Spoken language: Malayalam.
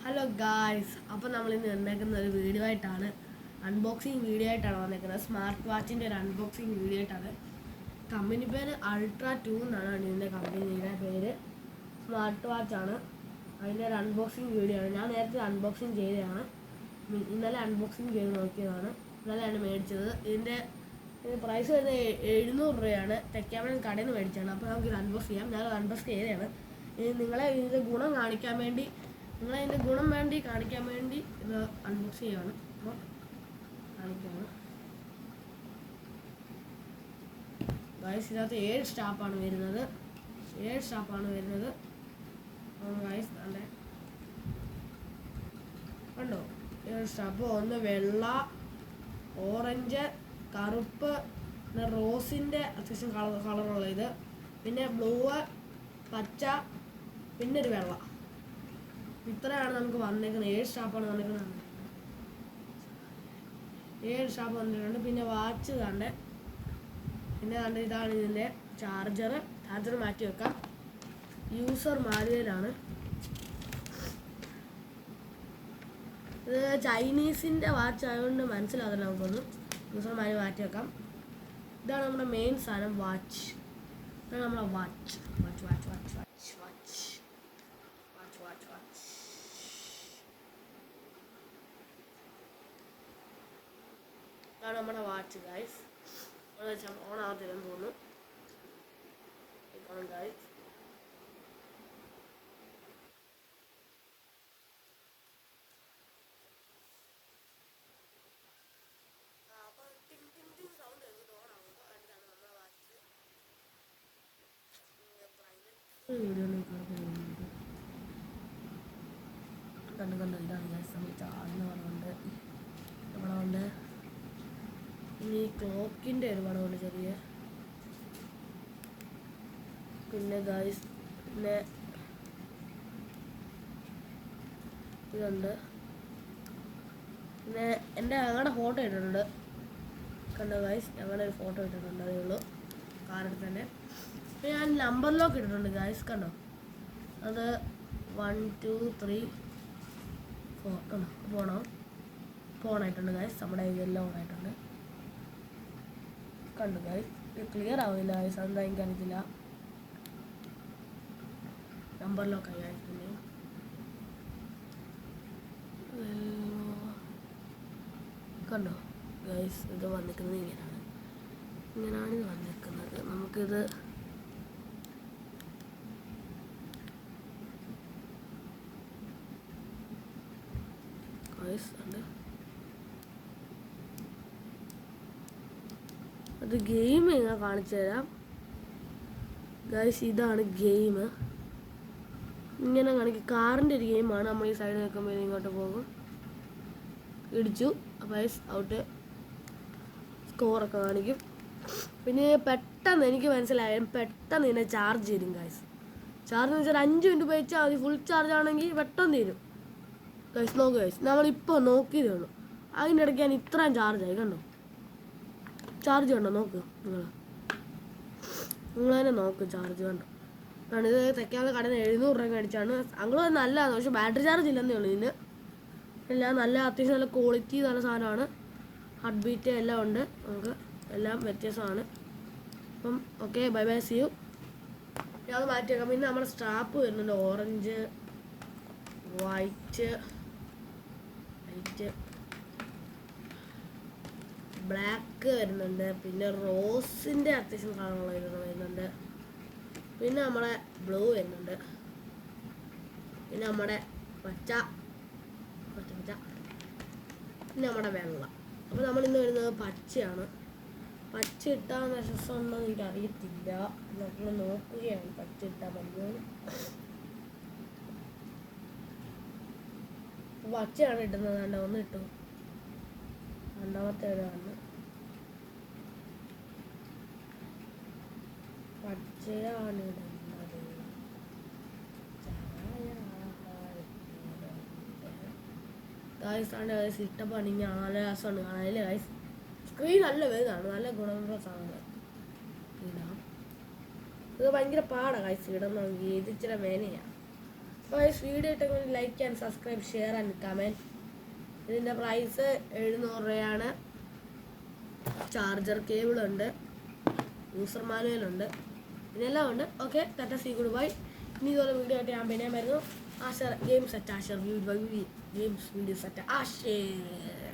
ഹലോ ഗായ്സ്, അപ്പോൾ നമ്മളിന്ന് വന്നേക്കുന്ന ഒരു വീഡിയോ ആയിട്ടാണ്, അൺബോക്സിങ് വീഡിയോ ആയിട്ടാണ് വന്നേക്കുന്നത്. സ്മാർട്ട് വാച്ചിൻ്റെ ഒരു അൺബോക്സിങ് വീഡിയോ ആയിട്ടാണ്. കമ്പനി പേര് അൾട്രാ 2 എന്നാണ് ഇതിൻ്റെ കമ്പനിയുടെ പേര്. സ്മാർട്ട് വാച്ചാണ്, അതിൻ്റെ ഒരു അൺബോക്സിങ് വീഡിയോ ആണ്. ഞാൻ നേരത്തെ അൺബോക്സിങ് ചെയ്തതാണ്, ഇന്നലെ അൺബോക്സിങ് ചെയ്ത് നോക്കിയതാണ്. ഇന്നലെയാണ് മേടിച്ചത്. ഇതിൻ്റെ പ്രൈസ് വരുന്നത് 700 രൂപയാണ്. തെക്കാമൻ കടയിൽ നിന്ന് മേടിച്ചാണ്. അപ്പോൾ നമുക്ക് ഇത് അൺബോക്സ് ചെയ്യാം. ഞാൻ അൺബോക്സ് ചെയ്തതാണ്. നിങ്ങളെ ഇതിൻ്റെ ഗുണം കാണിക്കാൻ വേണ്ടി കാണിക്കാൻ വേണ്ടി ഇത് അൺബോക്സ് ചെയ്യാണ്. അപ്പോൾ കാണിക്കുകയാണ്. ഗൈസ്, ഇതിനകത്ത് 7 സ്റ്റാപ്പാണ് വരുന്നത്. ഗൈസ് കണ്ടോ, 7 സ്റ്റാപ്പ്. ഒന്ന് വെള്ള, ഓറഞ്ച്, കറുപ്പ്, പിന്നെ റോസിൻ്റെ അത്യാവശ്യം കളറുള്ള ഇത്, പിന്നെ ബ്ലൂ, പച്ച, പിന്നെ ഒരു വെള്ള. ഇത്രയാണ് നമുക്ക് വന്നേക്കുന്നത്. 7 സ്റ്റാപ്പാണ് വന്നേക്കുന്നത്. 7 സ്റ്റാപ്പ് വന്നിട്ടുണ്ട്. പിന്നെ വാച്ച് കണ്ട്, പിന്നെ കണ്ട് ഇതാണ് ഇതിൻ്റെ ചാർജർ മാറ്റി വെക്കാം. യൂസർ മാനുവലാണ്. ഇത് ചൈനീസിൻ്റെ വാച്ച് ആയതുകൊണ്ട് മനസ്സിലാകുന്നില്ല നമുക്കൊന്നും. യൂസർ മാനുവൽ മാറ്റി വെക്കാം. ഇതാണ് നമ്മുടെ മെയിൻ സാധനം, വാച്ച്. ഇതാണ് നമ്മുടെ വാച്ച്. ഇതാണ് നമ്മുടെ വാച്ച് ഗൈസ്. ഓൺ ആകത്തില്ലെന്ന് തോന്നുന്നു. ഇതാണ് ഗൈസ്. കണ്ടു ഇതാണ് ഗൈസ്. നമ്മൾ ചാർജ് പടമുണ്ട്, പടമുണ്ട്. ഇനി ക്ലോക്കിൻ്റെ ഒരു പടമുണ്ട് ചെറിയ. പിന്നെ ഗൈസ്, പിന്നെ ഇതുണ്ട്. പിന്നെ ഞങ്ങളുടെ ഫോട്ടോ ഇട്ടിട്ടുണ്ട്. കണ്ടോ ഗൈസ്, ഞങ്ങളുടെ ഒരു ഫോട്ടോ ഇട്ടിട്ടുണ്ട്. അതേ ഉള്ളൂ കാറെടുത്ത് തന്നെ. പിന്നെ ഞാൻ നമ്പർ ലോക്ക് ഇട്ടിട്ടുണ്ട് ഗൈസ്. കണ്ടോ, അത് 1 2 3 4 കണ്ടോ. ഓണായിട്ടുണ്ട് ഗൈസ്. നമ്മുടെ ഇതെല്ലാം ഓണായിട്ടുണ്ട്. കണ്ടു ഗൈസ്. ഇത് ക്ലിയർ ആവില്ല ഗൈസ്, അതെന്താ എനിക്കറിയത്തില്ല. നമ്പർ ലോക്കായി ഗൈസ്. പിന്നെ കണ്ടോ ഗൈസ്, ഇത് വന്നിരിക്കുന്നത് ഇങ്ങനെയാണ് ഇത് വന്നിരിക്കുന്നത്. നമുക്കിത് ഗൈസ് ഉണ്ട്. അത് ഗെയിം ഞാൻ കാണിച്ചു തരാം ഗൈസ്. ഇതാണ് ഗെയിം. ഇങ്ങനെ കാണിക്കും. കാറിൻ്റെ ഒരു ഗെയിമാണ്. നമ്മൾ ഈ സൈഡ് നിൽക്കുമ്പോൾ ഇങ്ങോട്ട് പോകും. ഇടിച്ചു ഗൈസ്, ഔട്ട്. സ്കോറൊക്കെ കാണിക്കും. പിന്നെ പെട്ടെന്ന് എനിക്ക് മനസ്സിലായാലും പെട്ടെന്ന് ഇതിനെ ചാർജ് ചെയ്യും ഗൈസ്. ചാർജ് എന്ന് വെച്ചാൽ 5 മിനിറ്റ് ഉപയോഗിച്ചാൽ മതി. ഫുൾ ചാർജ് ആണെങ്കിൽ പെട്ടെന്ന് തീരും ഗൈസ്. നോക്ക് ഗൈസ്, നമ്മളിപ്പോൾ നോക്കിയതേ ഉള്ളൂ. അതിനിടയ്ക്ക് ഞാൻ ഇത്രയും ചാർജായി. കണ്ടോ ചാർജ് കണ്ടോ, നോക്ക് നിങ്ങൾ തന്നെ നോക്ക് ചാർജ് കണ്ടോ. കാരണം ഇത് തെക്കാതെ കടന്ന് 700 രൂപ മേടിച്ചാണ്. അങ്ങോട്ട് നല്ലതാണ്, പക്ഷെ ബാറ്ററി ചാർജ് ഇല്ലെന്നേ ഉള്ളൂ ഇതിന്. എല്ലാം നല്ല അത്യാവശ്യം നല്ല ക്വാളിറ്റി നല്ല സാധനമാണ്. ഹാർട്ട് ബീറ്റ് എല്ലാം ഉണ്ട്. നമുക്ക് എല്ലാം വ്യത്യാസമാണ്. അപ്പം okay, bye bye, see you. ഞാൻ അത് മാറ്റി വെക്കാം. പിന്നെ നമ്മുടെ സ്ട്രാപ്പ് വരുന്നുണ്ട്. ഓറഞ്ച്, വൈറ്റ്, ബ്ലാക്ക് വരുന്നുണ്ട്. പിന്നെ റോസിൻ്റെ അത്യാവശ്യം കളറുള്ള വരുന്നുണ്ട്. പിന്നെ നമ്മുടെ ബ്ലൂ വരുന്നുണ്ട്. പിന്നെ നമ്മുടെ പച്ച, പിന്നെ നമ്മുടെ വെള്ള. അപ്പോൾ നമ്മളിന്ന് വരുന്നത് പച്ചയാണ്. പച്ച ഇട്ടാൽ രസമുണ്ടോ എന്ന് എനിക്കറിയത്തില്ല. നമ്മൾ നോക്കുകയാണ് പച്ച ഇട്ടാൽ മതിയോ. പച്ചയാണ് ഇട്ടുന്നത്. കണ്ടോ, ഒന്ന് ഇട്ടു. രണ്ടാമത്തെ ആണ് പച്ചയാണ് ഇടുന്നത്. ഗൈസ് ഇട്ടപ്പോൾ അണിഞ്ഞ നല്ല രസമാണ് കാണാൻ ഗൈസ്. സ്ക്രീൻ നല്ല വലുതാണ്, നല്ല ഗുണമുള്ള സാധനം. ഇടാം. ഇത് ഭയങ്കര പാടാണ് ഗൈസ് ഇടുന്നെങ്കിൽ. ഇത് ഇച്ചിരി വേനയാണ്. ഗൈസ് വീഡിയോ ഇട്ടെങ്കിൽ like and subscribe share and comment. ഇതിൻ്റെ പ്രൈസ് 700 രൂപയാണ്. ചാർജർ കേബിളുണ്ട്, യൂസർ മാനുവലുണ്ട്, ഇതെല്ലാം ഉണ്ട്. Okay, tata see goodbye. ഇനി ഇതുപോലെ വീഡിയോ ആയിട്ട് ഞാൻ പിന്നെ വരുന്നു. Asher games at Asher games videos at ആഷർ.